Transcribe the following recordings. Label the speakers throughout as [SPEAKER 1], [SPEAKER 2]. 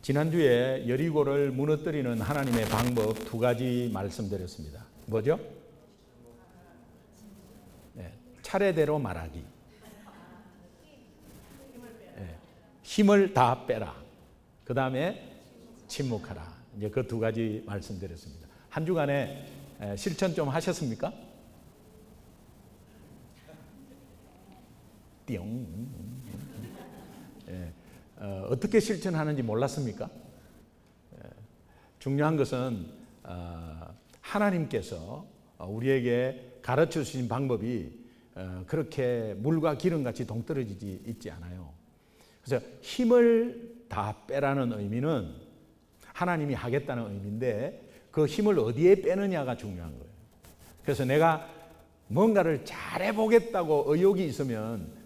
[SPEAKER 1] 지난주에 여리고를 무너뜨리는 하나님의 방법 두 가지 말씀드렸습니다. 뭐죠? 네, 차례대로 말하기. 네, 힘을 다 빼라. 그 다음에 침묵하라. 이제 그 두 가지 말씀드렸습니다. 한 주간에 실천 좀 하셨습니까? 띠용. 예, 어떻게 실천하는지 몰랐습니까? 중요한 것은 하나님께서 우리에게 가르쳐 주신 방법이 그렇게 물과 기름같이 동떨어지지 있지 않아요. 그래서 힘을 다 빼라는 의미는 하나님이 하겠다는 의미인데 그 힘을 어디에 빼느냐가 중요한 거예요. 그래서 내가 뭔가를 잘해보겠다고 의욕이 있으면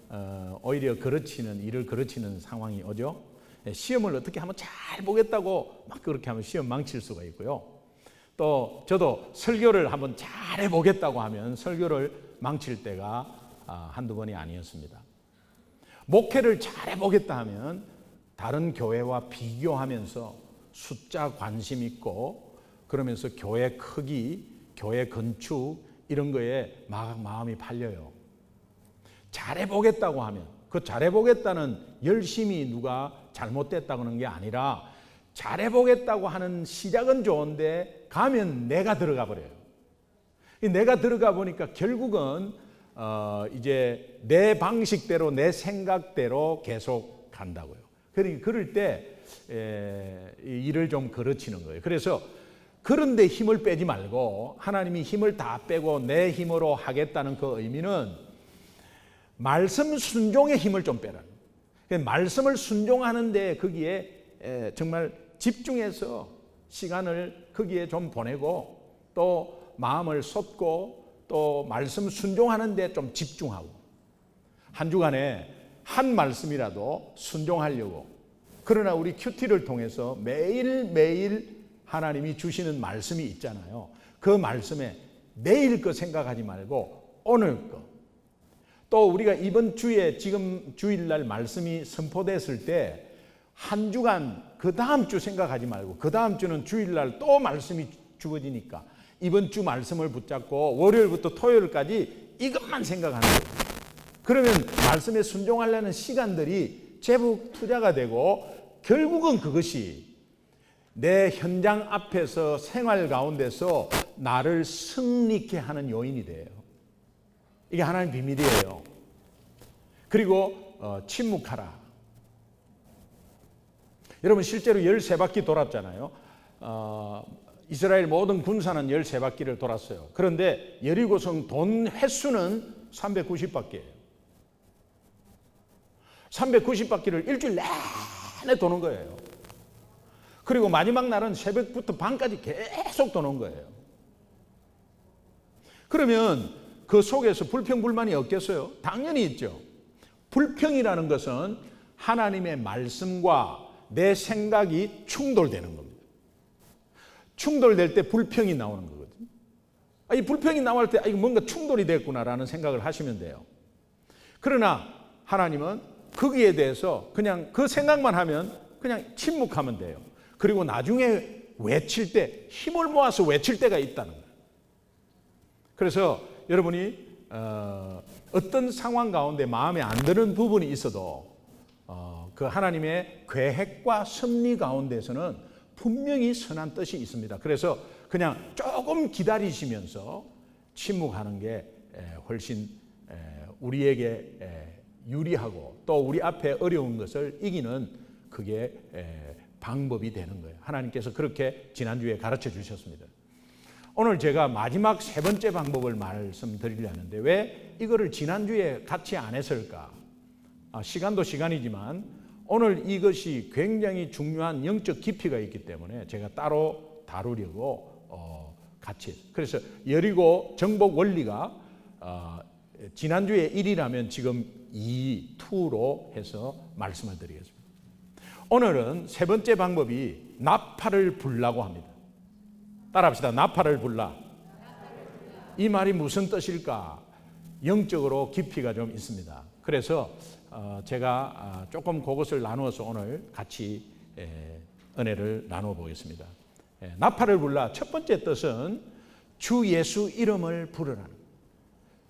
[SPEAKER 1] 오히려 일을 거르치는 상황이 오죠. 시험을 어떻게 하면 잘 보겠다고 막 그렇게 하면 시험 망칠 수가 있고요. 또 저도 설교를 한번 잘 해보겠다고 하면 설교를 망칠 때가 한두 번이 아니었습니다. 목회를 잘 해보겠다 하면 다른 교회와 비교하면서 숫자 관심 있고 그러면서 교회 크기, 교회 건축 이런 거에 막 마음이 팔려요. 잘해보겠다고 하면 그 잘해보겠다는 열심히 누가 잘못됐다고 하는 게 아니라 잘해보겠다고 하는 시작은 좋은데 가면 내가 들어가 버려요. 내가 들어가 보니까 결국은 이제 내 방식대로 내 생각대로 계속 간다고요. 그러니까 그럴 때 일을 좀 거르치는 거예요. 그래서 그런데 힘을 빼지 말고 하나님이 힘을 다 빼고 내 힘으로 하겠다는 그 의미는 말씀 순종의 힘을 좀 빼라. 말씀을 순종하는데 거기에 정말 집중해서 시간을 거기에 좀 보내고 또 마음을 쏟고 또 말씀 순종하는데 좀 집중하고 한 주간에 한 말씀이라도 순종하려고. 그러나 우리 큐티를 통해서 매일매일 하나님이 주시는 말씀이 있잖아요. 그 말씀에 내일 거 생각하지 말고 오늘 거. 또 우리가 이번 주에 지금 주일날 말씀이 선포됐을 때 한 주간 그 다음 주 생각하지 말고 그 다음 주는 주일날 또 말씀이 주어지니까 이번 주 말씀을 붙잡고 월요일부터 토요일까지 이것만 생각하는 거예요. 그러면 말씀에 순종하려는 시간들이 제법 투자가 되고 결국은 그것이 내 현장 앞에서 생활 가운데서 나를 승리케 하는 요인이 돼요. 이게 하나님 비밀이에요. 그리고 침묵하라. 여러분 실제로 13바퀴 돌았잖아요. 이스라엘 모든 군사는 13바퀴를 돌았어요. 그런데 여리고성 돈 횟수는 390바퀴예요. 390바퀴를 일주일 내내 도는 거예요. 그리고 마지막 날은 새벽부터 밤까지 계속 도는 거예요. 그러면 그 속에서 불평불만이 없겠어요? 당연히 있죠. 불평이라는 것은 하나님의 말씀과 내 생각이 충돌되는 겁니다. 충돌될 때 불평이 나오는 거거든요. 이 불평이 나올 때 이거 뭔가 충돌이 됐구나라는 생각을 하시면 돼요. 그러나 하나님은 거기에 대해서 그냥 그 생각만 하면 그냥 침묵하면 돼요. 그리고 나중에 외칠 때 힘을 모아서 외칠 때가 있다는 거예요. 그래서 여러분이 어떤 상황 가운데 마음에 안 드는 부분이 있어도 그 하나님의 계획과 섭리 가운데서는 분명히 선한 뜻이 있습니다. 그래서 그냥 조금 기다리시면서 침묵하는 게 훨씬 우리에게 유리하고 또 우리 앞에 어려운 것을 이기는 그게 방법이 되는 거예요. 하나님께서 그렇게 지난주에 가르쳐 주셨습니다. 오늘 제가 마지막 세 번째 방법을 말씀드리려는데 왜 이거를 지난주에 같이 안 했을까? 시간도 시간이지만 오늘 이것이 굉장히 중요한 영적 깊이가 있기 때문에 제가 따로 다루려고 같이 했어요. 그래서 여리고 정복 원리가 지난주에 1이라면 지금 2, 2로 해서 말씀을 드리겠습니다. 오늘은 세 번째 방법이 나팔을 불라고 합니다. 따라합시다. 나팔을 불라. 이 말이 무슨 뜻일까? 영적으로 깊이가 좀 있습니다. 그래서 제가 조금 그것을 나누어서 오늘 같이 은혜를 나누어 보겠습니다. 나팔을 불라 첫 번째 뜻은 주 예수 이름을 부르라.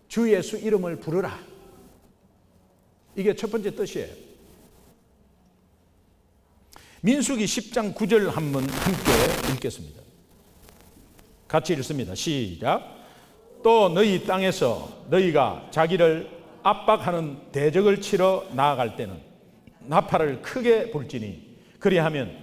[SPEAKER 1] 주 예수 이름을 부르라. 이게 첫 번째 뜻이에요. 민수기 10장 9절 한번 함께 읽겠습니다. 같이 읽습니다. 시작. 또 너희 땅에서 너희가 자기를 압박하는 대적을 치러 나아갈 때는 나팔을 크게 불지니 그리하면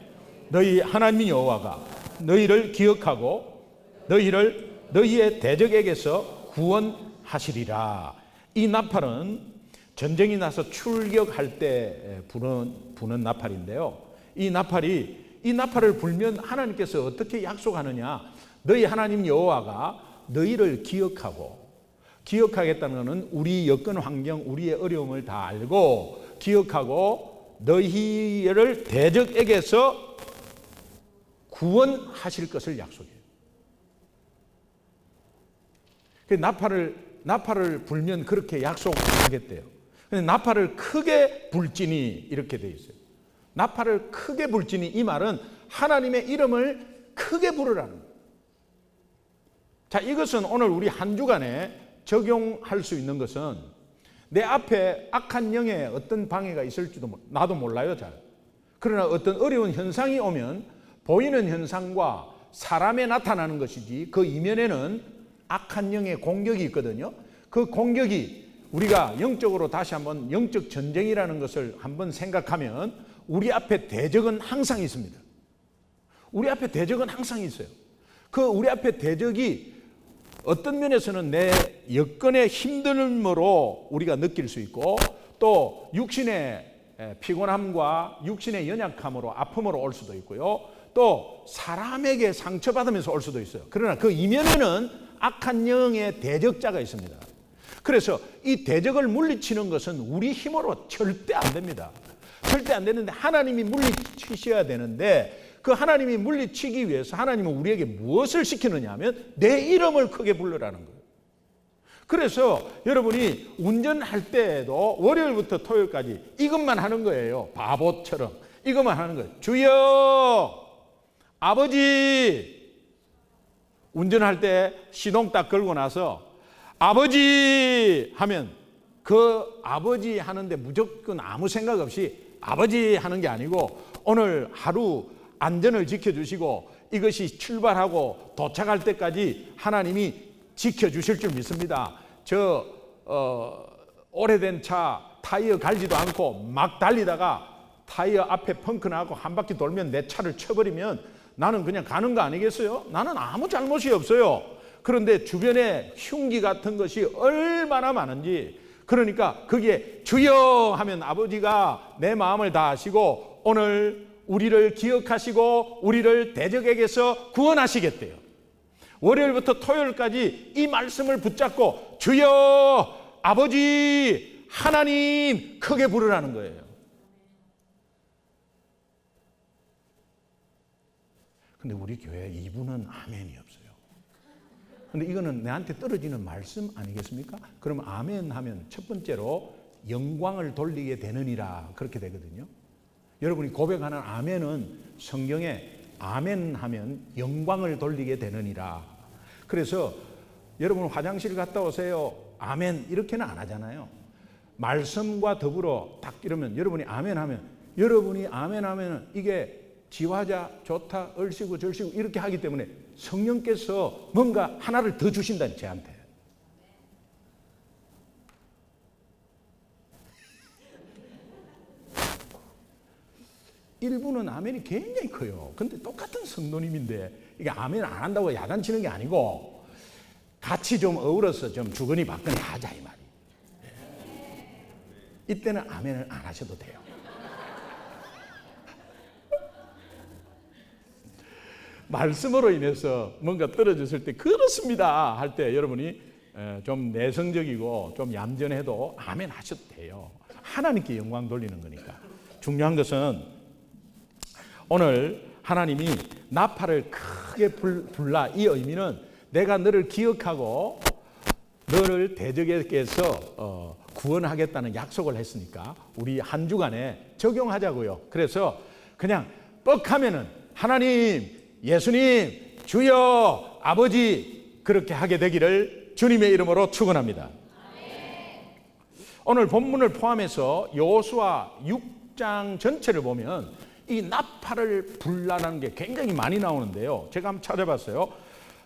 [SPEAKER 1] 너희 하나님 여호와가 너희를 기억하고 너희를 너희의 대적에게서 구원하시리라. 이 나팔은 전쟁이 나서 출격할 때 부는 나팔인데요. 이 나팔을 불면 하나님께서 어떻게 약속하느냐? 너희 하나님 여호와가 너희를 기억하겠다는 것은 우리 여건 환경, 우리의 어려움을 다 알고 기억하고 너희를 대적에게서 구원하실 것을 약속해요. 나팔을 불면 그렇게 약속하겠대요. 근데 나팔을 크게 불지니 이렇게 돼 있어요. 나팔을 크게 불지니 이 말은 하나님의 이름을 크게 부르라는 거예요. 자, 이것은 오늘 우리 한 주간에 적용할 수 있는 것은 내 앞에 악한 영의 어떤 방해가 있을지도 나도 몰라요, 잘. 그러나 어떤 어려운 현상이 오면 보이는 현상과 사람에 나타나는 것이지 그 이면에는 악한 영의 공격이 있거든요. 그 공격이 우리가 영적으로 다시 한번 영적 전쟁이라는 것을 한번 생각하면 우리 앞에 대적은 항상 있습니다. 우리 앞에 대적은 항상 있어요. 그 우리 앞에 대적이 어떤 면에서는 내 여건의 힘듦으로 우리가 느낄 수 있고 또 육신의 피곤함과 육신의 연약함으로 아픔으로 올 수도 있고요. 또 사람에게 상처받으면서 올 수도 있어요. 그러나 그 이면에는 악한 영의 대적자가 있습니다. 그래서 이 대적을 물리치는 것은 우리 힘으로 절대 안 됩니다. 절대 안 되는데 하나님이 물리치셔야 되는데 그 하나님이 물리치기 위해서 하나님은 우리에게 무엇을 시키느냐 하면 내 이름을 크게 부르라는 거예요. 그래서 여러분이 운전할 때에도 월요일부터 토요일까지 이것만 하는 거예요. 바보처럼 이것만 하는 거예요. 주여, 아버지. 운전할 때 시동 딱 걸고 나서 아버지 하면 그 아버지 하는데 무조건 아무 생각 없이 아버지 하는 게 아니고 오늘 하루 안전을 지켜주시고 이것이 출발하고 도착할 때까지 하나님이 지켜주실 줄 믿습니다. 오래된 차 타이어 갈지도 않고 막 달리다가 타이어 앞에 펑크 나고 한 바퀴 돌면 내 차를 쳐버리면 나는 그냥 가는 거 아니겠어요? 나는 아무 잘못이 없어요. 그런데 주변에 흉기 같은 것이 얼마나 많은지, 그러니까 거기에 주여 하면 아버지가 내 마음을 다 아시고 오늘 우리를 기억하시고 우리를 대적에게서 구원하시겠대요. 월요일부터 토요일까지 이 말씀을 붙잡고 주여, 아버지, 하나님 크게 부르라는 거예요. 근데 우리 교회 이분은 아멘이 없어요. 근데 이거는 내한테 떨어지는 말씀 아니겠습니까? 그러면 아멘 하면 첫 번째로 영광을 돌리게 되느니라 그렇게 되거든요. 여러분이 고백하는 아멘은 성경에 아멘 하면 영광을 돌리게 되느니라. 그래서 여러분 화장실 갔다 오세요. 아멘 이렇게는 안 하잖아요. 말씀과 더불어 딱 이러면 여러분이 아멘 하면 여러분이 아멘 하면 이게 지화자 좋다 얼씨구 절씨구 이렇게 하기 때문에 성령께서 뭔가 하나를 더 주신다는 저한테. 일부는 아멘이 굉장히 커요. 근데 똑같은 성도님인데 이게 아멘 안 한다고 야단치는 게 아니고 같이 좀 어우러서 좀 주거니 받거니 하자 이 말이. 이때는 아멘을 안 하셔도 돼요. 말씀으로 인해서 뭔가 떨어졌을 때 그렇습니다 할 때 여러분이 좀 내성적이고 좀 얌전해도 아멘 하셔도 돼요. 하나님께 영광 돌리는 거니까. 중요한 것은 오늘 하나님이 나팔을 크게 불라 이 의미는 내가 너를 기억하고 너를 대적에게서 구원하겠다는 약속을 했으니까 우리 한 주간에 적용하자고요. 그래서 그냥 뻑하면은 하나님, 예수님, 주여, 아버지 그렇게 하게 되기를 주님의 이름으로 축원합니다. 오늘 본문을 포함해서 여호수아 6장 전체를 보면 이 나팔을 불라는 게 굉장히 많이 나오는데요. 제가 한번 찾아봤어요.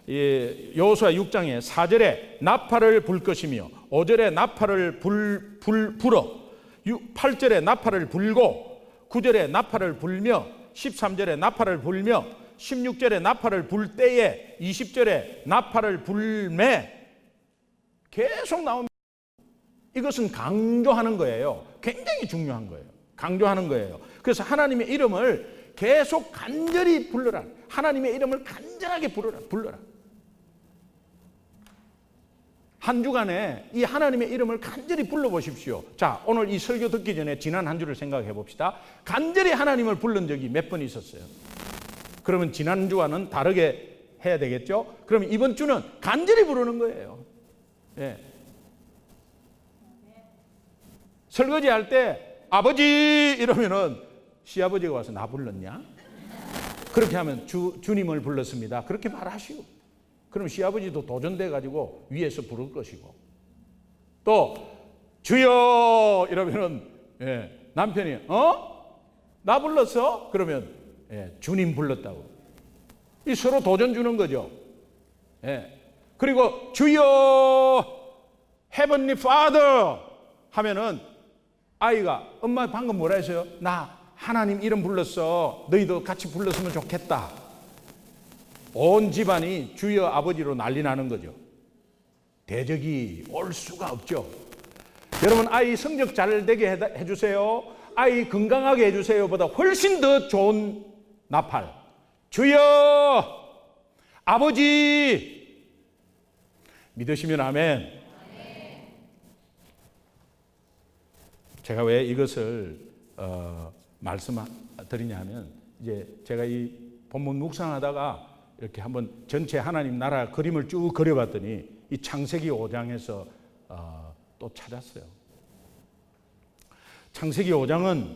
[SPEAKER 1] 여호수아 6장에 4절에 나팔을 불 것이며 5절에 나팔을 불어 8절에 나팔을 불고 9절에 나팔을 불며 13절에 나팔을 불며 16절에 나팔을 불 때에 20절에 나팔을 불매 계속 나옵니다. 이것은 강조하는 거예요. 굉장히 중요한 거예요. 강조하는 거예요. 그래서 하나님의 이름을 계속 간절히 불러라. 하나님의 이름을 간절하게 불러라. 한 주간에 이 하나님의 이름을 간절히 불러보십시오. 자, 오늘 이 설교 듣기 전에 지난 한 주를 생각해 봅시다. 간절히 하나님을 부른 적이 몇 번 있었어요? 그러면 지난 주와는 다르게 해야 되겠죠? 그러면 이번 주는 간절히 부르는 거예요. 예. 설거지 할 때 아버지 이러면은 시아버지가 와서 나 불렀냐? 그렇게 하면 주님을 불렀습니다. 그렇게 말하시오. 그럼 시아버지도 도전돼 가지고 위에서 부를 것이고 또 주여 이러면은 남편이 나 불렀어? 그러면 주님 불렀다고. 이 서로 도전 주는 거죠. 그리고 주여 Heavenly Father 하면은 아이가 엄마 방금 뭐라 했어요? 나 하나님 이름 불렀어. 너희도 같이 불렀으면 좋겠다. 온 집안이 주여 아버지로 난리 나는 거죠. 대적이 올 수가 없죠. 여러분 아이 성적 잘 되게 해주세요. 아이 건강하게 해주세요 보다 훨씬 더 좋은 나팔. 주여 아버지 믿으시면 아멘. 제가 왜 이것을 말씀드리냐면 이제 제가 이 본문 묵상하다가 이렇게 한번 전체 하나님 나라 그림을 쭉 그려봤더니 이 창세기 5장에서 또 찾았어요. 창세기 5장은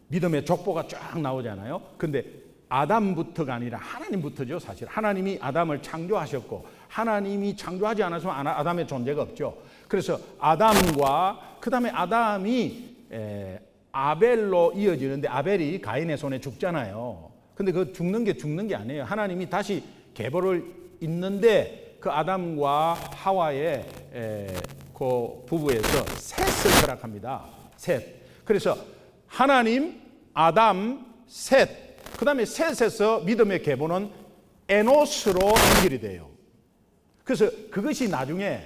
[SPEAKER 1] 믿음의 족보가 쫙 나오잖아요. 근데 아담부터가 아니라 하나님부터죠. 사실 하나님이 아담을 창조하셨고 하나님이 창조하지 않았으면 아담의 존재가 없죠. 그래서 아담과 그 다음에 아담이 아벨로 이어지는데 아벨이 가인의 손에 죽잖아요. 근데 그 죽는 게 아니에요. 하나님이 다시 계보를 잇는데 그 아담과 하와의 그 부부에서 셋을 허락합니다. 셋. 그래서 하나님, 아담, 셋. 그 다음에 셋에서 믿음의 계보는 에노스로 연결이 돼요. 그래서 그것이 나중에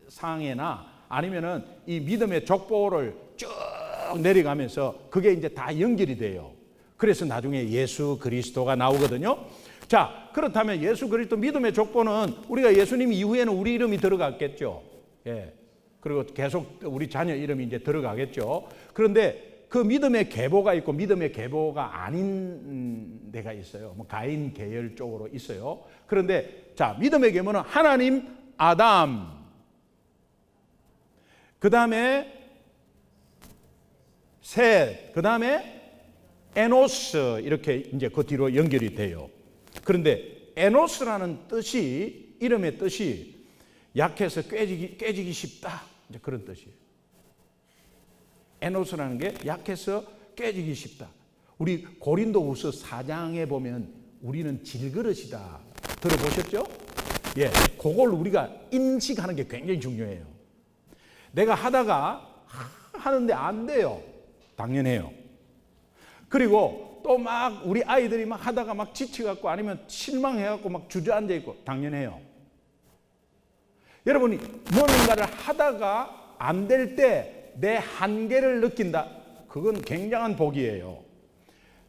[SPEAKER 1] 역대상에나 아니면은 이 믿음의 족보를 쭉 내려가면서 그게 이제 다 연결이 돼요. 그래서 나중에 예수 그리스도가 나오거든요. 자, 그렇다면 예수 그리스도 믿음의 족보는 우리가 예수님 이후에는 우리 이름이 들어갔겠죠. 그리고 계속 우리 자녀 이름이 이제 들어가겠죠. 그런데 그 믿음의 계보가 있고 믿음의 계보가 아닌 데가 있어요. 뭐 가인 계열 쪽으로 있어요. 그런데 자, 믿음의 계보는 하나님, 아담, 그 다음에 셋, 그 다음에 에노스 이렇게 이제 그 뒤로 연결이 돼요. 그런데 에노스라는 뜻이 이름의 뜻이 약해서 깨지기 쉽다. 이제 그런 뜻이에요. 에노스라는 게 약해서 깨지기 쉽다. 우리 고린도후서 4장에 보면 우리는 질그릇이다. 들어보셨죠? 예, 그걸 우리가 인식하는 게 굉장히 중요해요. 내가 하는데 안 돼요. 당연해요. 그리고 또 막 우리 아이들이 막 하다가 막 지쳐갖고 아니면 실망해갖고 막 주저앉아 있고 당연해요. 여러분이 뭔가를 하다가 안 될 때 내 한계를 느낀다. 그건 굉장한 복이에요.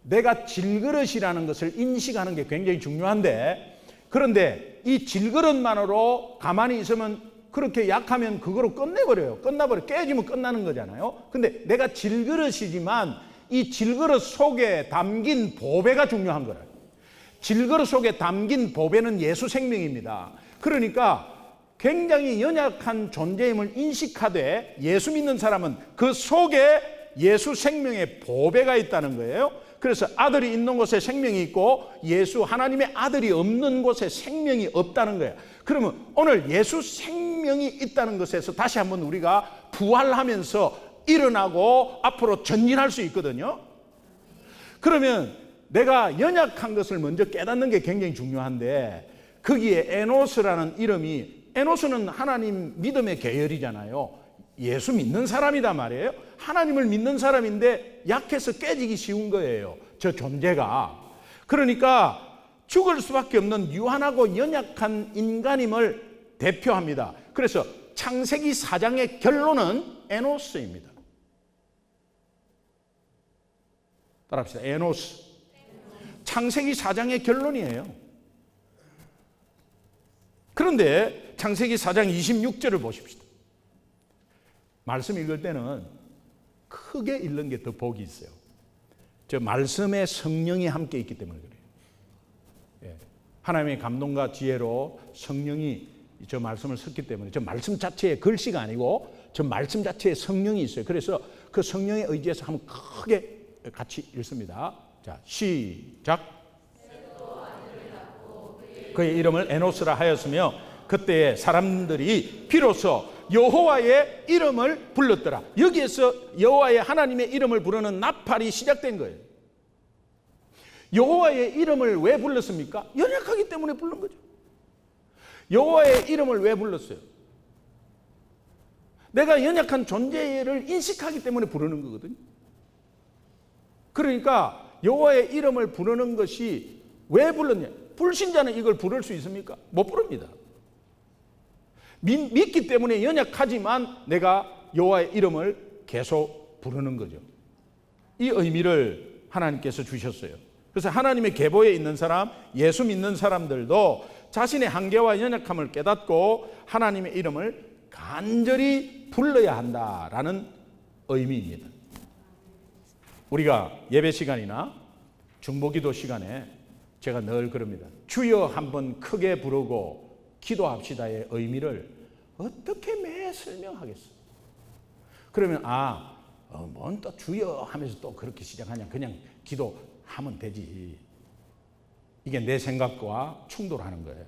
[SPEAKER 1] 내가 질그릇이라는 것을 인식하는 게 굉장히 중요한데 그런데 이 질그릇만으로 가만히 있으면 그렇게 약하면 그거로 끝나버려. 깨지면 끝나는 거잖아요. 근데 내가 질그릇이지만 이 질그릇 속에 담긴 보배가 중요한 거예요. 질그릇 속에 담긴 보배는 예수 생명입니다. 그러니까 굉장히 연약한 존재임을 인식하되 예수 믿는 사람은 그 속에 예수 생명의 보배가 있다는 거예요. 그래서 아들이 있는 곳에 생명이 있고 예수 하나님의 아들이 없는 곳에 생명이 없다는 거예요. 그러면 오늘 예수 생명이 있다는 것에서 다시 한번 우리가 부활하면서 일어나고 앞으로 전진할 수 있거든요. 그러면 내가 연약한 것을 먼저 깨닫는 게 굉장히 중요한데, 거기에 에노스라는 이름이, 에노스는 하나님 믿음의 계열이잖아요. 예수 믿는 사람이단 말이에요. 하나님을 믿는 사람인데 약해서 깨지기 쉬운 거예요, 저 존재가. 그러니까 죽을 수밖에 없는 유한하고 연약한 인간임을 대표합니다. 그래서 창세기 4장의 결론은 에노스입니다. 따라합시다. 에노스. 창세기 4장의 결론이에요. 그런데 창세기 4장 26절을 보십시다. 말씀 읽을 때는 크게 읽는 게 더 복이 있어요. 저 말씀에 성령이 함께 있기 때문에 그래요. 예. 하나님의 감동과 지혜로 성령이 저 말씀을 썼기 때문에, 저 말씀 자체의 글씨가 아니고 저 말씀 자체에 성령이 있어요. 그래서 그 성령에 의지해서 한번 크게 같이 읽습니다. 자, 시작. 그의 이름을 에노스라 하였으며 그때에 사람들이 비로소 여호와의 이름을 불렀더라. 여기에서 여호와의 하나님의 이름을 부르는 나팔이 시작된 거예요. 여호와의 이름을 왜 불렀습니까? 연약하기 때문에 부른 거죠. 여호와의 이름을 왜 불렀어요? 내가 연약한 존재를 인식하기 때문에 부르는 거거든요. 그러니까 여호와의 이름을 부르는 것이 왜 불렀냐? 불신자는 이걸 부를 수 있습니까? 못 부릅니다. 믿기 때문에 연약하지만 내가 여호와의 이름을 계속 부르는 거죠. 이 의미를 하나님께서 주셨어요. 그래서 하나님의 계보에 있는 사람, 예수 믿는 사람들도 자신의 한계와 연약함을 깨닫고 하나님의 이름을 간절히 불러야 한다라는 의미입니다. 우리가 예배 시간이나 중보기도 시간에 제가 늘 그럽니다. 주여 한번 크게 부르고 기도합시다의 의미를 어떻게 매 설명하겠어? 그러면 뭔 또 주여 하면서 또 그렇게 시작하냐? 그냥 기도하면 되지. 이게 내 생각과 충돌하는 거예요.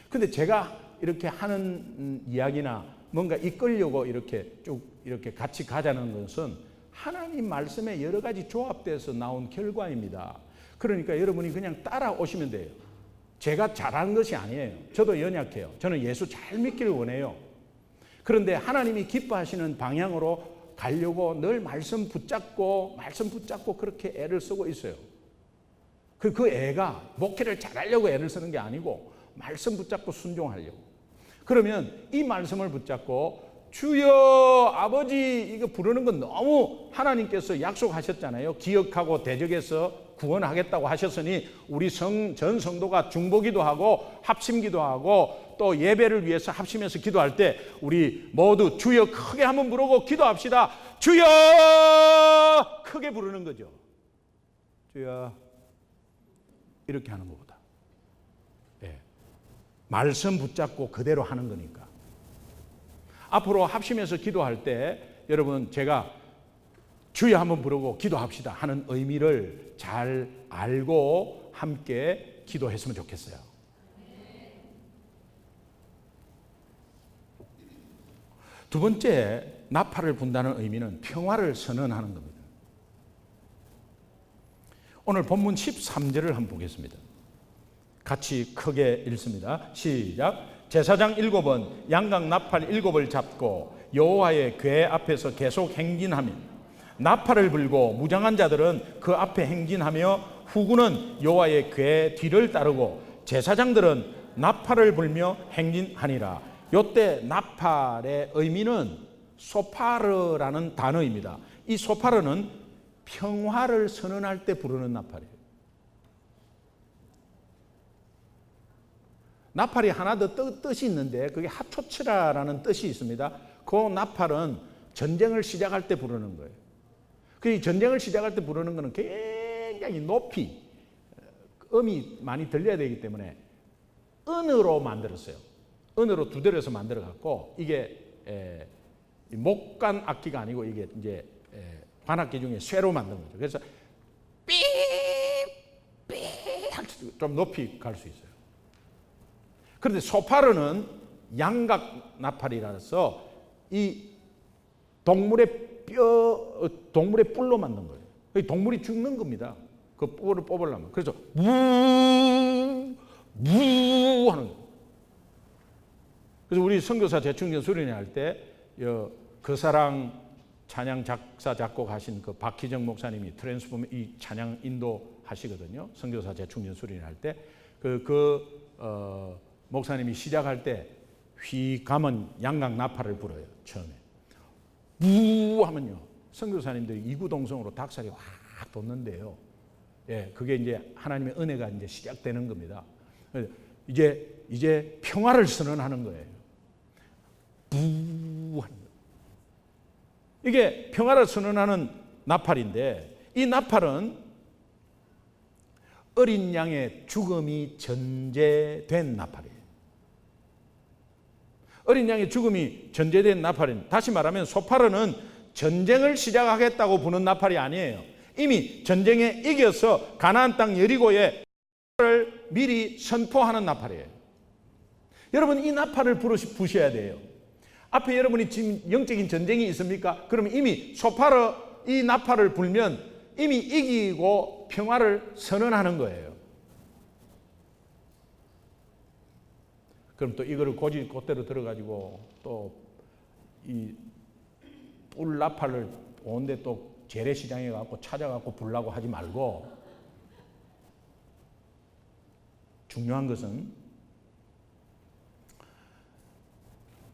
[SPEAKER 1] 근데 제가 이렇게 하는 이야기나 뭔가 이끌려고 이렇게 쭉 이렇게 같이 가자는 것은 하나님 말씀에 여러 가지 조합돼서 나온 결과입니다. 그러니까 여러분이 그냥 따라오시면 돼요. 제가 잘하는 것이 아니에요. 저도 연약해요. 저는 예수 잘 믿기를 원해요. 그런데 하나님이 기뻐하시는 방향으로 가려고 늘 말씀 붙잡고 그렇게 애를 쓰고 있어요. 그 애가 목회를 잘하려고 애를 쓰는 게 아니고 말씀 붙잡고 순종하려고. 그러면 이 말씀을 붙잡고 주여 아버지 이거 부르는 건 너무 하나님께서 약속하셨잖아요. 기억하고 대적해서 구원하겠다고 하셨으니 우리 전 성도가 중보기도 하고 합심기도 하고 또 예배를 위해서 합심해서 기도할 때 우리 모두 주여 크게 한번 부르고 기도합시다. 주여 크게 부르는 거죠. 주여 이렇게 하는 것보다 말씀 붙잡고 그대로 하는 거니까. 앞으로 합심해서 기도할 때 여러분 제가 주여 한번 부르고 기도합시다 하는 의미를 잘 알고 함께 기도했으면 좋겠어요. 두 번째, 나팔을 분다는 의미는 평화를 선언하는 겁니다. 오늘 본문 13절을 한번 보겠습니다. 같이 크게 읽습니다. 시작. 제사장 7은 양각 나팔 7을 잡고 여호와의 궤 앞에서 계속 행진하며 나팔을 불고 무장한 자들은 그 앞에 행진하며 후군은 여호와의 궤 뒤를 따르고 제사장들은 나팔을 불며 행진하니라. 이때 나팔의 의미는 소파르라는 단어입니다. 이 소파르는 평화를 선언할 때 부르는 나팔이에요. 나팔이 하나 더 뜻이 있는데 그게 하초치라라는 뜻이 있습니다. 그 나팔은 전쟁을 시작할 때 부르는 거예요. 그 전쟁을 시작할 때 부르는 거는 굉장히 높이 음이 많이 들려야 되기 때문에 은으로 만들었어요. 은으로 두드려서 만들어 갖고 이게 목관 악기가 아니고 이게 이제 관악기 중에 쇠로 만든 거죠. 그래서 좀 높이 갈 수 있어요. 그런데 소파르는 양각 나팔이라서 이 동물의 뿔로 만든 거예요. 동물이 죽는 겁니다. 그 뿔을 뽑으려면. 그래서 무 하는 거예요. 그래서 우리 선교사 재충전 수련회 할 때 그 사랑 찬양 작사 작곡하신 그 박희정 목사님이 트랜스포머 이 찬양 인도 하시거든요. 선교사 재충전 수련회 할 때 목사님이 시작할 때 휘 감은 양각 나팔을 불어요. 처음에 우 하면요 선교사님들이 이구동성으로 닭살이 확 돋는데요. 예, 그게 이제 하나님의 은혜가 이제 시작되는 겁니다. 이제 평화를 선언하는 거예요. 부 하는 거예요. 이게 평화를 선언하는 나팔인데 이 나팔은 어린 양의 죽음이 전제된 나팔이에요. 어린 양의 죽음이 전제된 나팔은 다시 말하면 소파르는 전쟁을 시작하겠다고 부는 나팔이 아니에요. 이미 전쟁에 이겨서 가나안 땅 여리고에 나팔을 미리 선포하는 나팔이에요. 여러분 이 나팔을 부셔야 돼요. 앞에 여러분이 지금 영적인 전쟁이 있습니까? 그러면 이미 소파르 이 나팔을 불면 이미 이기고 평화를 선언하는 거예요. 그럼 또 이거를 곧대로 들어가지고 또 이 뿔 나팔을 온데 또 재래시장에 가고 찾아가고 불라고 하지 말고 중요한 것은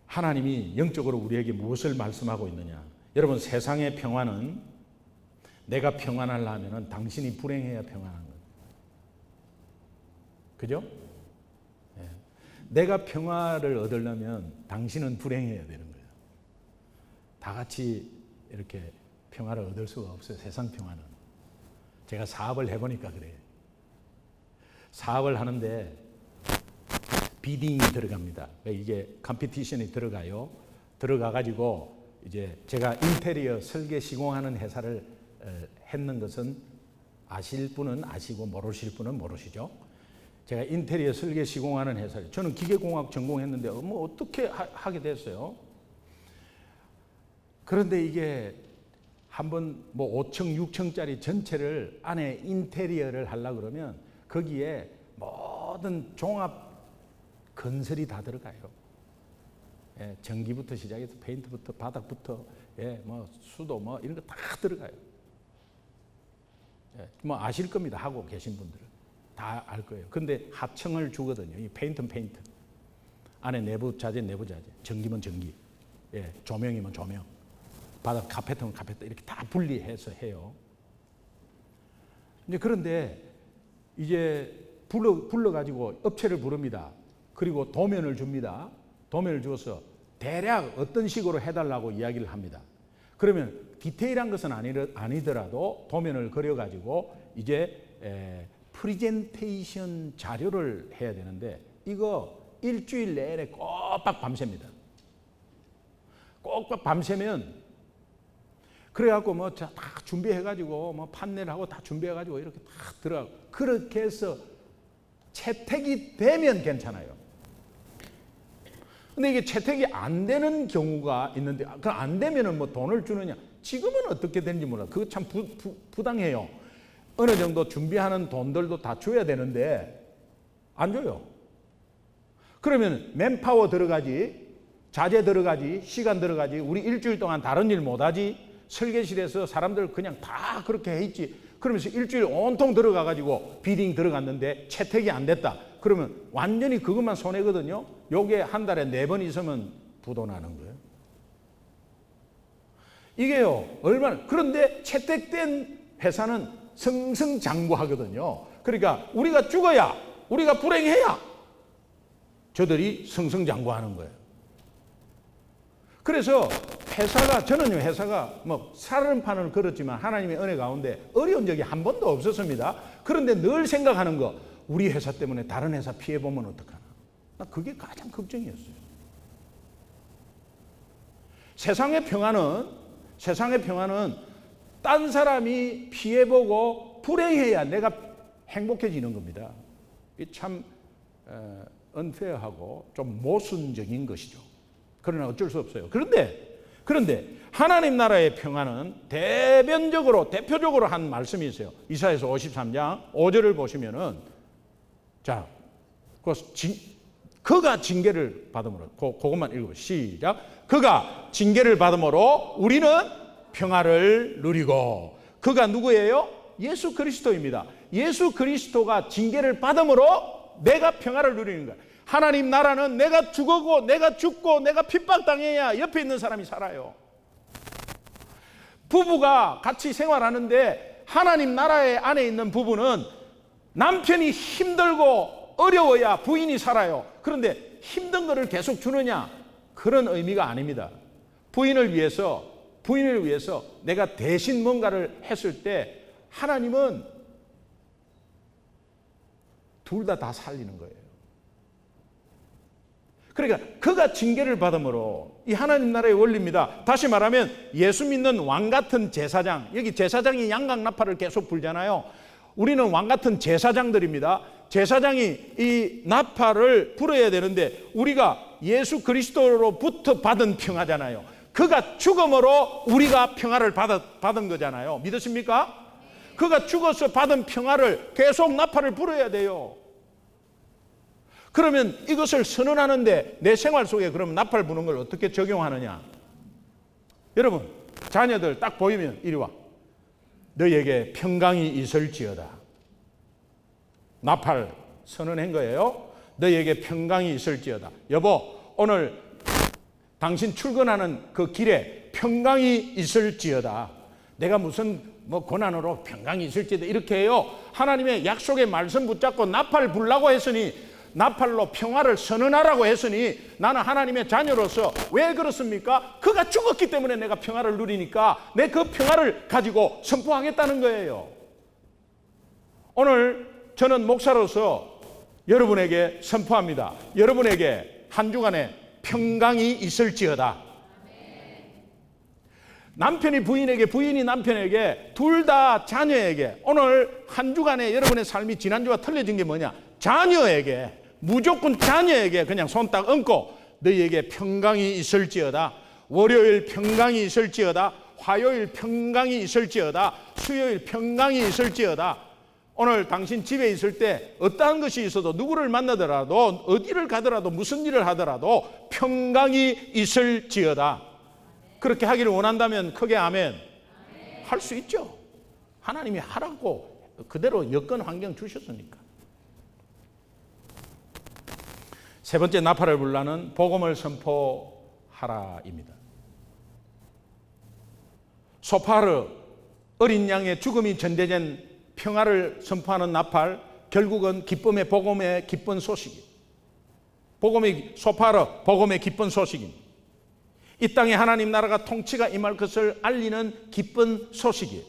[SPEAKER 1] 하나님이 영적으로 우리에게 무엇을 말씀하고 있느냐. 여러분 세상의 평화는 내가 평안하려면 당신이 불행해야 평안한 거예요. 그죠? 네. 내가 평화를 얻으려면 당신은 불행해야 되는 거예요. 다 같이 이렇게 평화를 얻을 수가 없어요. 세상 평화는. 제가 사업을 해보니까 그래요. 사업을 하는데 비딩이 들어갑니다. 이게 컴피티션이 들어가요. 들어가가지고 이제 제가 인테리어 설계 시공하는 회사를 했는 것은 아실 분은 아시고 모르실 분은 모르시죠. 제가 인테리어 설계 시공하는 회사를 저는 기계공학 전공했는데 뭐 어떻게 하게 됐어요. 그런데 이게 한번 뭐 5층, 6층짜리 전체를 안에 인테리어를 하려고 그러면 거기에 모든 종합 건설이 다 들어가요. 예, 전기부터 시작해서 페인트부터 바닥부터 예, 뭐 수도 뭐 이런 거 다 들어가요. 예, 뭐 아실 겁니다. 하고 계신 분들은 다 알 거예요. 근데 하청을 주거든요. 이 페인트는 페인트. 안에 내부 자재, 전기면 전기, 예, 조명이면 조명, 바닥 카페트면 카페트 이렇게 다 분리해서 해요. 이제 그런데 이제 불러가지고 업체를 부릅니다. 그리고 도면을 줍니다. 도면을 주어서 대략 어떤 식으로 해달라고 이야기를 합니다. 그러면 디테일한 것은 아니더라도 도면을 그려가지고 이제 프리젠테이션 자료를 해야 되는데 이거 일주일 내내 꼬박 밤새입니다. 꼬박 밤새면 그래갖고 뭐 다 준비해가지고 뭐 판넬하고 다 준비해가지고 이렇게 다 들어가고 그렇게 해서 채택이 되면 괜찮아요. 근데 이게 채택이 안 되는 경우가 있는데 그 안 되면은 뭐 돈을 주느냐? 지금은 어떻게 되는지 몰라. 그거 참 부당해요. 어느 정도 준비하는 돈들도 다 줘야 되는데 안 줘요. 그러면 맨파워 들어가지, 자재 들어가지, 시간 들어가지, 우리 일주일 동안 다른 일 못하지, 설계실에서 사람들 그냥 다 그렇게 해 있지. 그러면서 일주일 온통 들어가가지고 비딩 들어갔는데 채택이 안 됐다. 그러면 완전히 그것만 손해거든요. 요게 한 달에 4번 있으면 부도 나는 거예요. 이게요, 얼마나, 그런데 채택된 회사는 승승장구하거든요. 그러니까 우리가 죽어야, 우리가 불행해야 저들이 승승장구하는 거예요. 그래서 회사가 뭐 살은판을 걸었지만 하나님의 은혜 가운데 어려운 적이 한 번도 없었습니다. 그런데 늘 생각하는 거, 우리 회사 때문에 다른 회사 피해보면 어떡하나. 나 그게 가장 걱정이었어요. 세상의 평화는 딴 사람이 피해보고 불행해야 내가 행복해지는 겁니다. 이게 참 unfair하고 좀 모순적인 것이죠. 그러나 어쩔 수 없어요. 그런데 하나님 나라의 평안은 대표적으로 한 말씀이 있어요. 이사야서 53장 5절을 보시면은, 자, 그가 징계를 받음으로, 그것만 읽어보세요. 시작. 그가 징계를 받음으로 우리는 평화를 누리고. 그가 누구예요? 예수 그리스도입니다. 예수 그리스도가 징계를 받음으로 내가 평화를 누리는 거야. 하나님 나라는 내가 죽고 내가 핍박당해야 옆에 있는 사람이 살아요. 부부가 같이 생활하는데 하나님 나라의 안에 있는 부부는 남편이 힘들고 어려워야 부인이 살아요. 그런데 힘든 거를 계속 주느냐? 그런 의미가 아닙니다. 부인을 위해서 내가 대신 뭔가를 했을 때 하나님은 둘 다 살리는 거예요. 그러니까 그가 징계를 받음으로, 이 하나님 나라의 원리입니다. 다시 말하면 예수 믿는 왕 같은 제사장, 여기 제사장이 양각나팔을 계속 불잖아요. 우리는 왕 같은 제사장들입니다. 제사장이 이 나팔을 불어야 되는데 우리가 예수 그리스도로부터 받은 평화잖아요. 그가 죽음으로 우리가 평화를 받은 거잖아요. 믿으십니까? 그가 죽어서 받은 평화를 계속 나팔을 불어야 돼요. 그러면 이것을 선언하는데 내 생활 속에 그럼 나팔 부는 걸 어떻게 적용하느냐? 여러분, 자녀들 딱 보이면 이리 와. 너희에게 평강이 있을지어다. 나팔 선언한 거예요. 너희에게 평강이 있을지어다. 여보, 오늘 당신 출근하는 그 길에 평강이 있을지어다. 내가 무슨 고난으로 평강이 있을지어다 이렇게 해요. 하나님의 약속의 말씀 붙잡고 나팔 불라고 했으니, 나팔로 평화를 선언하라고 했으니 나는 하나님의 자녀로서 왜 그렇습니까? 그가 죽었기 때문에 내가 평화를 누리니까 내 그 평화를 가지고 선포하겠다는 거예요. 오늘 저는 목사로서 여러분에게 선포합니다. 여러분에게 한 주간에 평강이 있을지어다. 남편이 부인에게, 부인이 남편에게, 둘 다 자녀에게, 오늘 한 주간에 여러분의 삶이 지난주와 틀려진 게 뭐냐? 자녀에게, 무조건 자녀에게 그냥 손 딱 얹고 너희에게 평강이 있을지어다. 월요일 평강이 있을지어다. 화요일 평강이 있을지어다. 수요일 평강이 있을지어다. 오늘 당신 집에 있을 때 어떠한 것이 있어도, 누구를 만나더라도, 어디를 가더라도, 무슨 일을 하더라도 평강이 있을지어다. 그렇게 하기를 원한다면 크게 아멘. 할 수 있죠. 하나님이 하라고 그대로 여건 환경 주셨으니까. 세 번째 나팔을 불라는 복음을 선포하라입니다. 소파르, 어린 양의 죽음이 전제된 평화를 선포하는 나팔, 결국은 기쁨의, 복음의 기쁜 소식이, 복음의 소파르, 복음의 기쁜 소식입니다. 이 땅에 하나님 나라가 통치가 임할 것을 알리는 기쁜 소식이에요.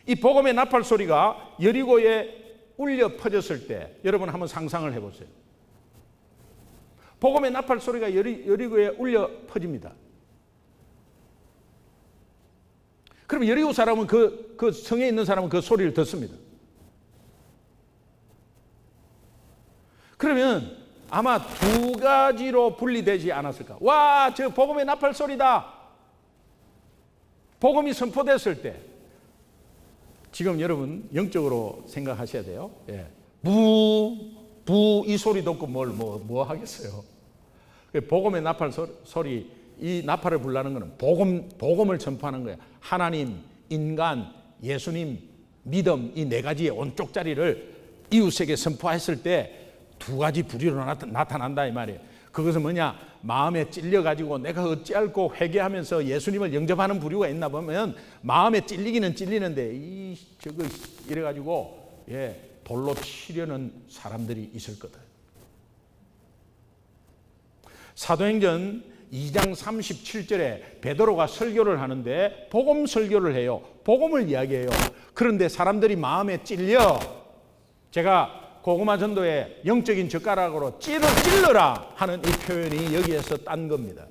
[SPEAKER 1] 이 복음의 나팔 소리가 여리고에 울려 퍼졌을 때 여러분 한번 상상을 해보세요. 복음의 나팔 소리가 여리고에 울려 퍼집니다. 그럼 여리고 사람은 그 성에 있는 사람은 그 소리를 듣습니다. 그러면 아마 두 가지로 분리되지 않았을까? 와, 저 복음의 나팔 소리다. 복음이 선포됐을 때 지금 여러분 영적으로 생각하셔야 돼요. 예. 이 소리 듣고 뭐 하겠어요? 복음의 나팔 소리, 이 나팔을 불라는 것은 복음을 전파하는 거예요. 하나님, 인간, 예수님, 믿음, 이 네 가지의 온쪽짜리를 이웃에게 선포했을 때 두 가지 부류로 나타난다 이 말이에요. 그것은 뭐냐? 마음에 찔려가지고 내가 어찌할꼬 회개하면서 예수님을 영접하는 부류가 있나 보면 마음에 찔리기는 찔리는데 저거 이래가지고 돌로 치려는 사람들이 있을 거다. 사도행전 2장 37절에 베드로가 설교를 하는데 복음 설교를 해요. 복음을 이야기해요. 그런데 사람들이 마음에 찔려, 제가 고구마 전도의 영적인 젓가락으로 찔러라 하는 이 표현이 여기에서 딴 겁니다.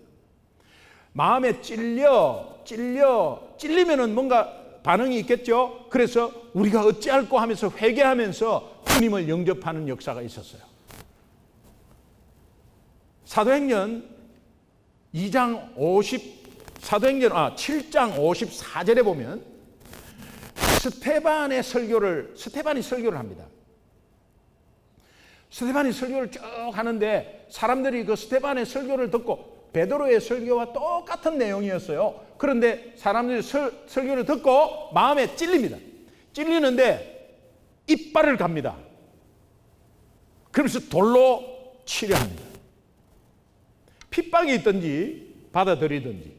[SPEAKER 1] 마음에 찔리면은 뭔가 반응이 있겠죠. 그래서 우리가 어찌할꼬 하면서 회개하면서 주님을 영접하는 역사가 있었어요. 사도행전 7장 54절에 보면 스테반이 설교를 합니다. 스테반이 설교를 쭉 하는데 사람들이 그 스테반의 설교를 듣고 베드로의 설교와 똑같은 내용이었어요. 그런데 사람들이 설교를 듣고 마음에 찔립니다. 찔리는데 이빨을 갑니다. 그러면서 돌로 치려 합니다. 핍박이 있든지 받아들이든지.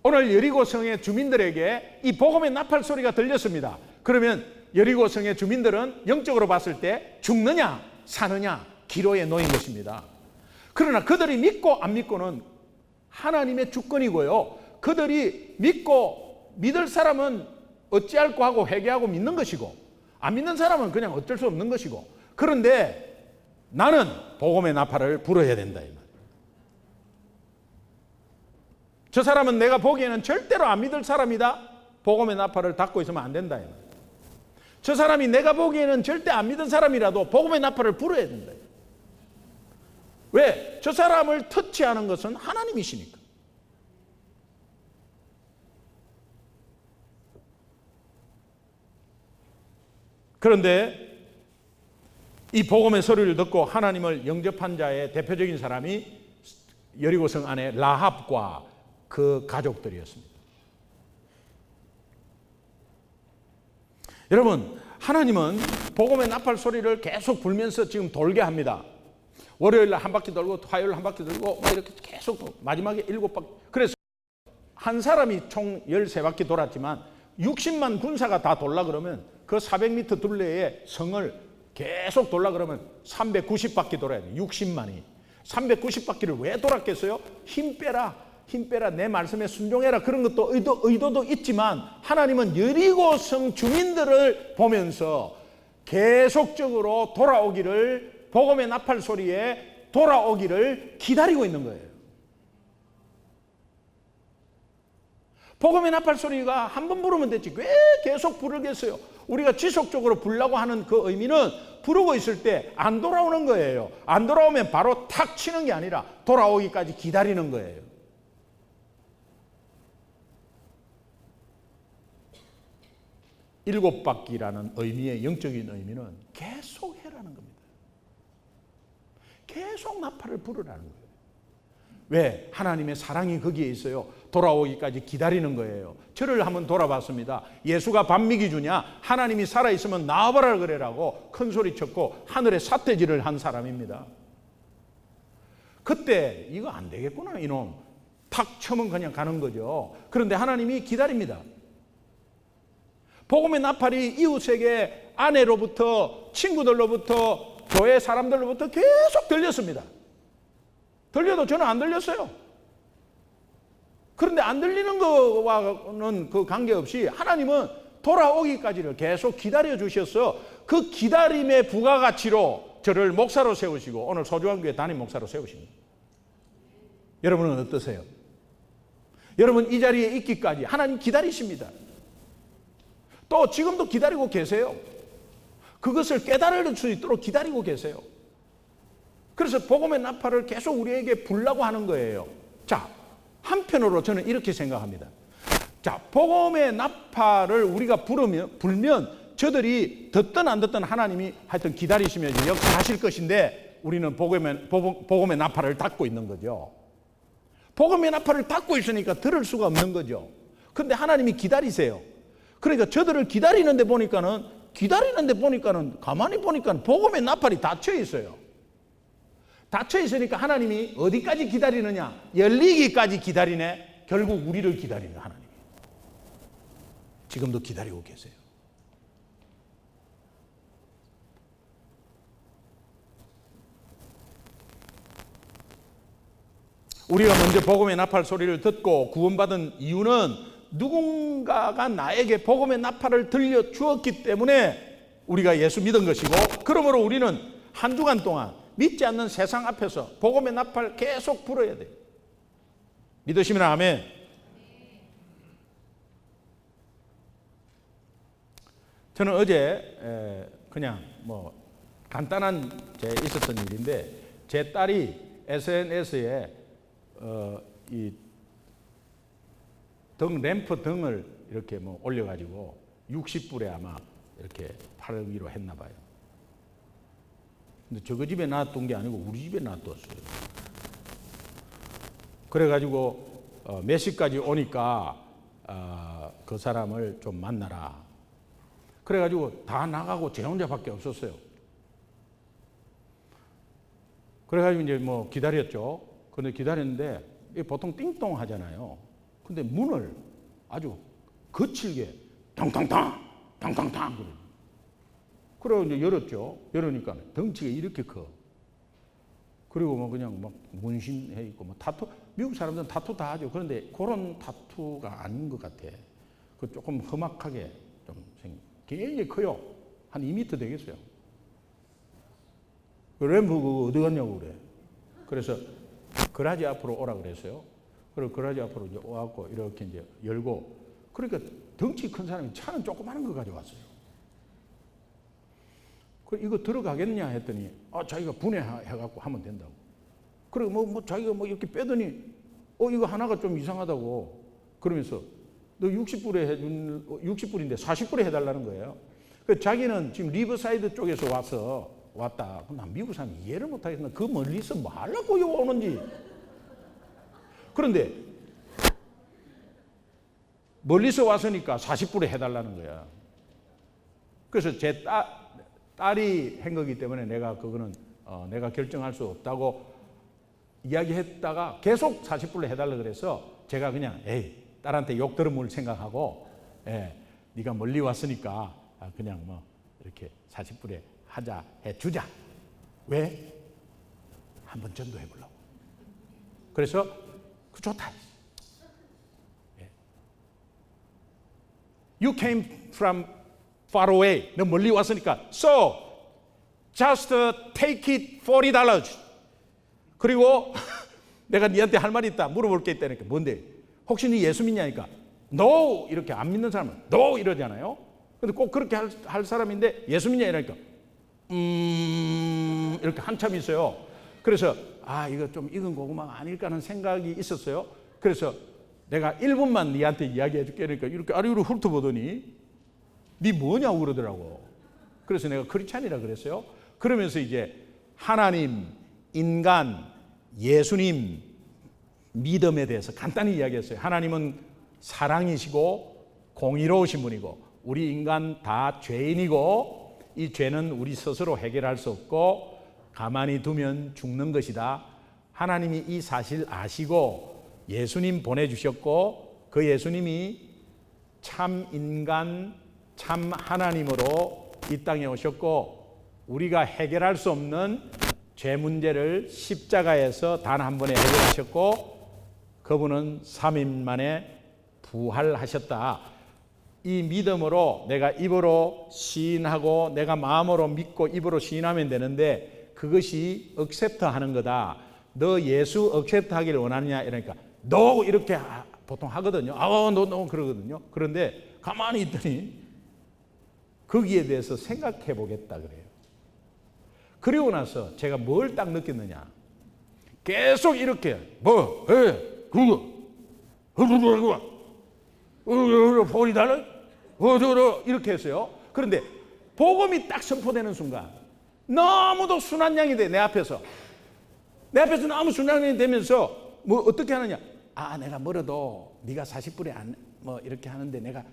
[SPEAKER 1] 오늘 여리고성의 주민들에게 이 복음의 나팔 소리가 들렸습니다. 그러면 여리고성의 주민들은 영적으로 봤을 때 죽느냐 사느냐 기로에 놓인 것입니다. 그러나 그들이 믿고 안 믿고는 하나님의 주권이고요. 그들이 믿을 사람은 어찌할꼬 하고 회개하고 믿는 것이고, 안 믿는 사람은 그냥 어쩔 수 없는 것이고, 그런데 나는 복음의 나팔을 불어야 된다 이 말이에요. 저 사람은 내가 보기에는 절대로 안 믿을 사람이다. 복음의 나팔을 닫고 있으면 안 된다 이 말이에요. 저 사람이 내가 보기에는 절대 안 믿은 사람이라도 복음의 나팔을 불어야 된다. 왜? 저 사람을 터치하는 것은 하나님이시니까. 그런데 이 복음의 소리를 듣고 하나님을 영접한 자의 대표적인 사람이 여리고성 안에 라합과 그 가족들이었습니다. 여러분, 하나님은 복음의 나팔 소리를 계속 불면서 지금 돌게 합니다. 월요일 날 한 바퀴 돌고 화요일 한 바퀴 돌고 이렇게 계속 마지막에 7바퀴. 그래서 한 사람이 총 13바퀴 돌았지만 60만 군사가 다 돌라 그러면 그 400m 둘레의 성을 계속 돌라 그러면 390바퀴 돌아야 돼. 60만이. 390바퀴를 왜 돌았겠어요? 힘 빼라. 내 말씀에 순종해라. 그런 것도 의도도 있지만 하나님은 여리고성 주민들을 보면서 계속적으로 돌아오기를, 복음의 나팔 소리에 돌아오기를 기다리고 있는 거예요. 복음의 나팔 소리가 한 번 부르면 됐지 왜 계속 부르겠어요? 우리가 지속적으로 부르려고 하는 그 의미는 부르고 있을 때 안 돌아오는 거예요. 안 돌아오면 바로 탁 치는 게 아니라 돌아오기까지 기다리는 거예요. 일곱 바퀴라는 의미의 영적인 의미는 계속 해라는 겁니다. 계속 나팔을 부르라는 거예요. 왜? 하나님의 사랑이 거기에 있어요. 돌아오기까지 기다리는 거예요. 저를 한번 돌아봤습니다. 예수가 반미기 주냐? 하나님이 살아있으면 나와봐라 그래라고 큰 소리 쳤고 하늘에 삿대질을 한 사람입니다. 그때 이거 안 되겠구나 이놈. 탁 쳐면 그냥 가는 거죠. 그런데 하나님이 기다립니다. 복음의 나팔이 이웃에게 아내로부터 친구들로부터 교회 사람들로부터 계속 들렸습니다. 들려도 저는 안 들렸어요. 그런데 안 들리는 거와는 그 관계없이 하나님은 돌아오기까지를 계속 기다려 주셔서 그 기다림의 부가가치로 저를 목사로 세우시고 오늘 소중한교회 담임 목사로 세우십니다. 여러분은 어떠세요? 여러분 이 자리에 있기까지 하나님 기다리십니다. 또 지금도 기다리고 계세요. 그것을 깨달을 수 있도록 기다리고 계세요. 그래서 복음의 나팔을 계속 우리에게 불라고 하는 거예요. 자, 한편으로 저는 이렇게 생각합니다. 자, 복음의 나팔을 우리가 불면 저들이 듣든 안 듣든 하나님이 하여튼 기다리시면서 역사하실 것인데 우리는 복음의 나팔을 닫고 있는 거죠. 복음의 나팔을 닫고 있으니까 들을 수가 없는 거죠. 그런데 하나님이 기다리세요. 그러니까 저들을 기다리는데 보니까는 가만히 보니까 복음의 나팔이 닫혀 있어요. 닫혀 있으니까 하나님이 어디까지 기다리느냐? 열리기까지 기다리네. 결국 우리를 기다리는 하나님이. 지금도 기다리고 계세요. 우리가 먼저 복음의 나팔 소리를 듣고 구원받은 이유는 누군가가 나에게 복음의 나팔을 들려주었기 때문에 우리가 예수 믿은 것이고, 그러므로 우리는 한 주간 동안 믿지 않는 세상 앞에서 복음의 나팔 계속 불어야 돼요. 믿으시면 아멘. 저는 어제 그냥 뭐 간단한 제 있었던 일인데, 제 딸이 SNS에 이 램프 등을 이렇게 뭐 올려가지고 60불에 아마 이렇게 팔기로 했나 봐요. 근데 저거 집에 놔둔 게 아니고 우리 집에 놔뒀어요. 그래가지고 몇 시까지 오니까 그 사람을 좀 만나라. 그래가지고 다 나가고 제 혼자밖에 없었어요. 그래가지고 이제 뭐 기다렸죠. 근데 기다렸는데 보통 띵동 하잖아요. 근데 문을 아주 거칠게 탕탕탕 탕탕탕 그래요. 그래서 이제 열었죠. 열으니까 덩치가 이렇게 커. 그리고 뭐 그냥 막 문신해 있고 뭐 타투, 미국 사람들은 타투 다 하죠. 그런데 그런 타투가 아닌 것 같아. 그 조금 험악하게 좀 굉장히 커요. 한 2m 되겠어요. 램프 그거 어디 갔냐고 그래. 그래서 그라지 앞으로 오라 그랬어요. 그리고 그라지 앞으로 이제 와갖고 이렇게 이제 열고, 그러니까 덩치 큰 사람이 차는 조그마한 거 가져왔어요. 그 이거 들어가겠냐 했더니 자기가 분해해갖고 하면 된다고. 그리고 뭐 자기가 뭐 이렇게 빼더니 이거 하나가 좀 이상하다고 그러면서 너 60불인데 40불에 해달라는 거예요. 그 자기는 지금 리버사이드 쪽에서 왔다. 난 미국 사람이 이해를 못하겠나. 그 멀리서 뭐 하려고 여기 오는지. 그런데 멀리서 왔으니까 40불에 해달라는 거야. 그래서 제 딸이 한 거기 때문에 내가 그거는 내가 결정할 수 없다고 이야기했다가 계속 40불에 해달라 그래서 제가 그냥 딸한테 욕 들어물 생각하고 네가 멀리 왔으니까 그냥 뭐 이렇게 40불에 하자 해주자. 왜? 한번 전도해 보려고. 그래서 그 좋다. You came from far away. 너 멀리 왔으니까 so just take it $40. 그리고 내가 네한테 할 말이 있다. 물어볼 게 있다니까. 뭔데? 혹시 네 예수 믿냐니까 No! 이렇게 안 믿는 사람은 No! 이러잖아요. 근데 꼭 그렇게 할 사람인데 예수 믿냐 이러니까 이렇게 한참 있어요. 그래서 이거 좀 익은 고구마가 아닐까 하는 생각이 있었어요. 그래서 내가 1분만 네한테 이야기해 줄게 그러니까 이렇게 아래로 훑어보더니 네 뭐냐고 그러더라고. 그래서 내가 크리스찬이라 그랬어요. 그러면서 이제 하나님, 인간, 예수님, 믿음에 대해서 간단히 이야기했어요. 하나님은 사랑이시고 공의로우신 분이고 우리 인간 다 죄인이고 이 죄는 우리 스스로 해결할 수 없고 가만히 두면 죽는 것이다. 하나님이 이 사실 아시고 예수님 보내주셨고 그 예수님이 참 인간, 참 하나님으로 이 땅에 오셨고 우리가 해결할 수 없는 죄 문제를 십자가에서 단 한 번에 해결하셨고 그분은 3일 만에 부활하셨다. 이 믿음으로 내가 입으로 시인하고 내가 마음으로 믿고 입으로 시인하면 되는데 그것이 억셉트 하는 거다. 너 예수 억셉트 하기를 원하느냐 이러니까 너 이렇게 보통 하거든요. 너 그러거든요. 그런데 가만히 있더니 거기에 대해서 생각해 보겠다 그래요. 그리고 나서 제가 뭘 딱 느꼈느냐. 계속 이렇게 $40 이렇게 했어요. 그런데 복음이 딱 선포되는 순간 너무도 순한 양이 돼. 내 앞에서 너무 순한 양이 되면서 뭐 어떻게 하느냐. 내가 멀어도 네가 40불에 뭐 이렇게 하는데 내가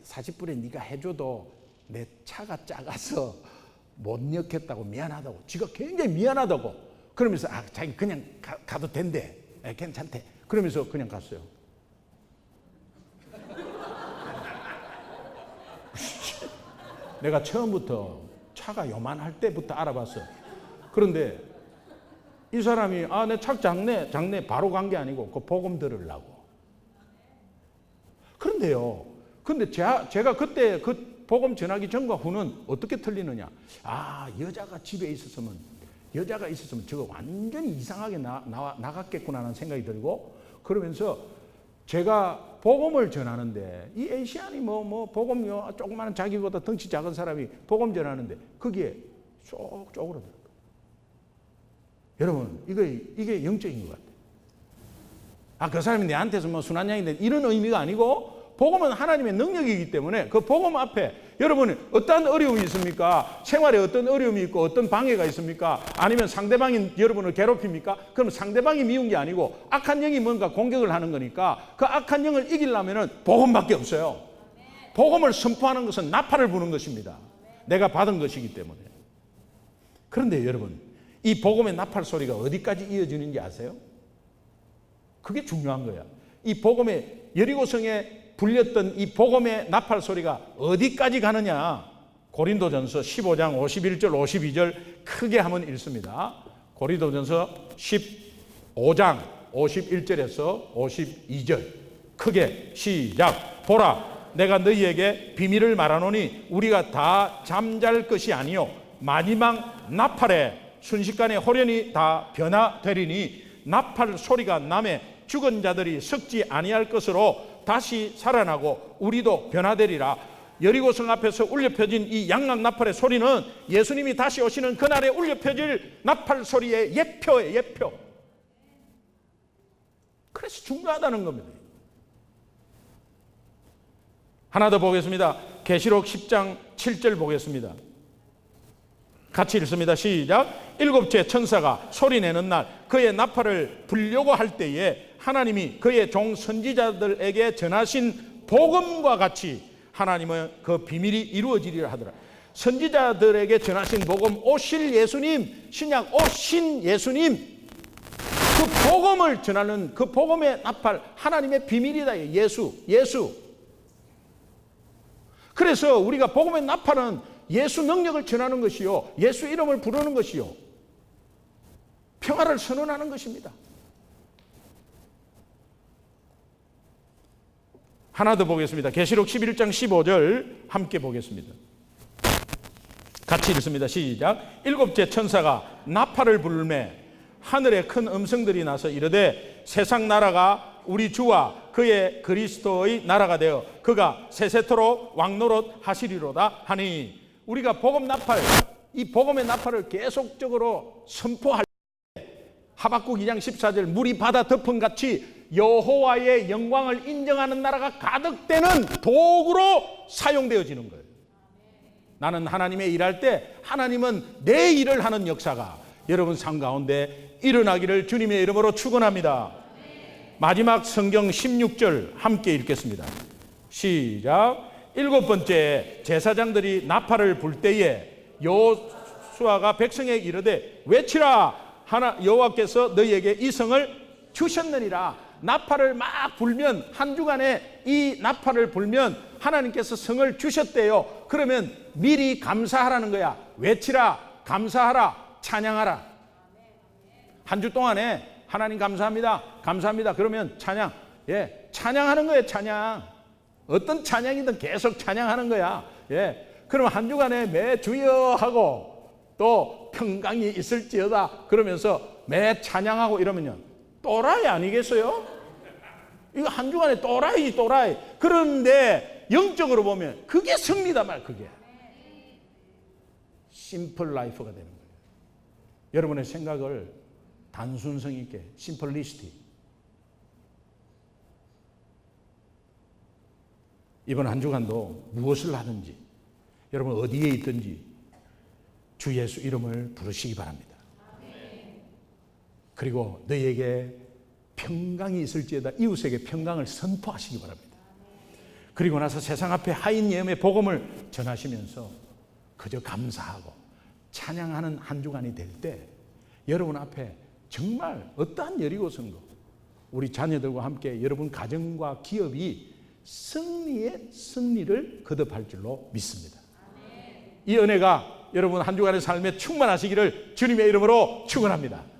[SPEAKER 1] 40불에 네가 해줘도 내 차가 작아서 못 넣겠다고 미안하다고. 지가 굉장히 미안하다고. 그러면서 자기 그냥 가도 된대. 괜찮대. 그러면서 그냥 갔어요. 내가 처음부터 차가 요만할 때부터 알아봤어. 그런데 이 사람이 내 차 작네 바로 간 게 아니고 그 복음 들으려고. 그런데요. 근데 제가 그때 그 복음 전하기 전과 후는 어떻게 틀리느냐. 여자가 집에 있었으면 여자가 있었으면 저거 완전히 이상하게 나갔겠구나 하는 생각이 들고, 그러면서 제가 복음을 전하는데 이 에이시안이 복음요 조그마한 자기보다 덩치 작은 사람이 복음 전하는데 거기에 쏙 쪼그러들어요. 여러분 이게 영적인 것 같아요. 그 사람이 내한테서 순한 양인데 이런 의미가 아니고, 복음은 하나님의 능력이기 때문에 그 복음 앞에 여러분이 어떤 어려움이 있습니까? 생활에 어떤 어려움이 있고 어떤 방해가 있습니까? 아니면 상대방이 여러분을 괴롭힙니까? 그럼 상대방이 미운 게 아니고 악한 영이 뭔가 공격을 하는 거니까 그 악한 영을 이기려면 복음밖에 없어요. 복음을 선포하는 것은 나팔을 부는 것입니다. 내가 받은 것이기 때문에. 그런데 여러분, 이 복음의 나팔 소리가 어디까지 이어지는지 아세요? 그게 중요한 거야. 이 복음의 여리고성에 불렸던 이 복음의 나팔 소리가 어디까지 가느냐? 고린도전서 15장 51절 52절 크게 한번 읽습니다. 고린도전서 15장 51절에서 52절 크게 시작. 보라, 내가 너희에게 비밀을 말하노니 우리가 다 잠잘 것이 아니요 마지막 나팔에 순식간에 호련히 다 변화되리니 나팔 소리가 남에 죽은 자들이 썩지 아니할 것으로 다시 살아나고 우리도 변화되리라. 여리고성 앞에서 울려 펴진 이 양락 나팔의 소리는 예수님이 다시 오시는 그날에 울려 펴질 나팔 소리의 예표예요, 예표. 그래서 중요하다는 겁니다. 하나 더 보겠습니다. 계시록 10장 7절 보겠습니다. 같이 읽습니다. 시작. 일곱째 천사가 소리내는 날 그의 나팔을 불려고 할 때에 하나님이 그의 종 선지자들에게 전하신 복음과 같이 하나님은 그 비밀이 이루어지리라 하더라. 선지자들에게 전하신 복음, 오실 예수님, 신약 오신 예수님, 그 복음을 전하는 그 복음의 나팔, 하나님의 비밀이다. 예수. 그래서 우리가 복음의 나팔은 예수 능력을 전하는 것이요, 예수 이름을 부르는 것이요, 평화를 선언하는 것입니다. 하나 더 보겠습니다. 계시록 11장 15절 함께 보겠습니다. 같이 읽습니다. 시작. 일곱째 천사가 나팔을 불매 하늘에 큰 음성들이 나서 이르되 세상 나라가 우리 주와 그의 그리스도의 나라가 되어 그가 세세토록 왕노릇 하시리로다 하니, 우리가 복음 나팔, 이 복음의 나팔을 계속적으로 선포할 때 하박국 2장 14절 물이 바다 덮음같이 여호와의 영광을 인정하는 나라가 가득되는 도구로 사용되어지는 거예요. 나는 하나님의 일할 때 하나님은 내 일을 하는 역사가 여러분 삶 가운데 일어나기를 주님의 이름으로 축원합니다. 마지막 성경 16절 함께 읽겠습니다. 시작. 일곱 번째 제사장들이 나팔을 불 때에 여호수아가 백성에게 이르되 외치라, 여호와께서 너희에게 이 성을 주셨느니라. 나팔을 막 불면, 한 주간에 이 나팔을 불면 하나님께서 성을 주셨대요. 그러면 미리 감사하라는 거야. 외치라, 감사하라, 찬양하라. 한 주 동안에 하나님 감사합니다, 감사합니다. 그러면 찬양, 찬양하는 거예요. 찬양. 어떤 찬양이든 계속 찬양하는 거야. 그러면 한 주간에 매 주여 하고 또 평강이 있을지어다 그러면서 매 찬양하고 이러면요, 또라이 아니겠어요? 이거 한 주간에 또라이지, 또라이. 그런데 영적으로 보면 그게 승리다 말, 그게. 심플 라이프가 되는 거예요. 여러분의 생각을 단순성 있게, 심플리시티. 이번 한 주간도 무엇을 하든지, 여러분 어디에 있든지 주 예수 이름을 부르시기 바랍니다. 그리고 너희에게 평강이 있을지어다 이웃에게 평강을 선포하시기 바랍니다. 그리고 나서 세상 앞에 하인 예언의 복음을 전하시면서 그저 감사하고 찬양하는 한 주간이 될 때 여러분 앞에 정말 어떠한 여리고성도 우리 자녀들과 함께 여러분 가정과 기업이 승리의 승리를 거듭할 줄로 믿습니다. 이 은혜가 여러분 한 주간의 삶에 충만하시기를 주님의 이름으로 축원합니다.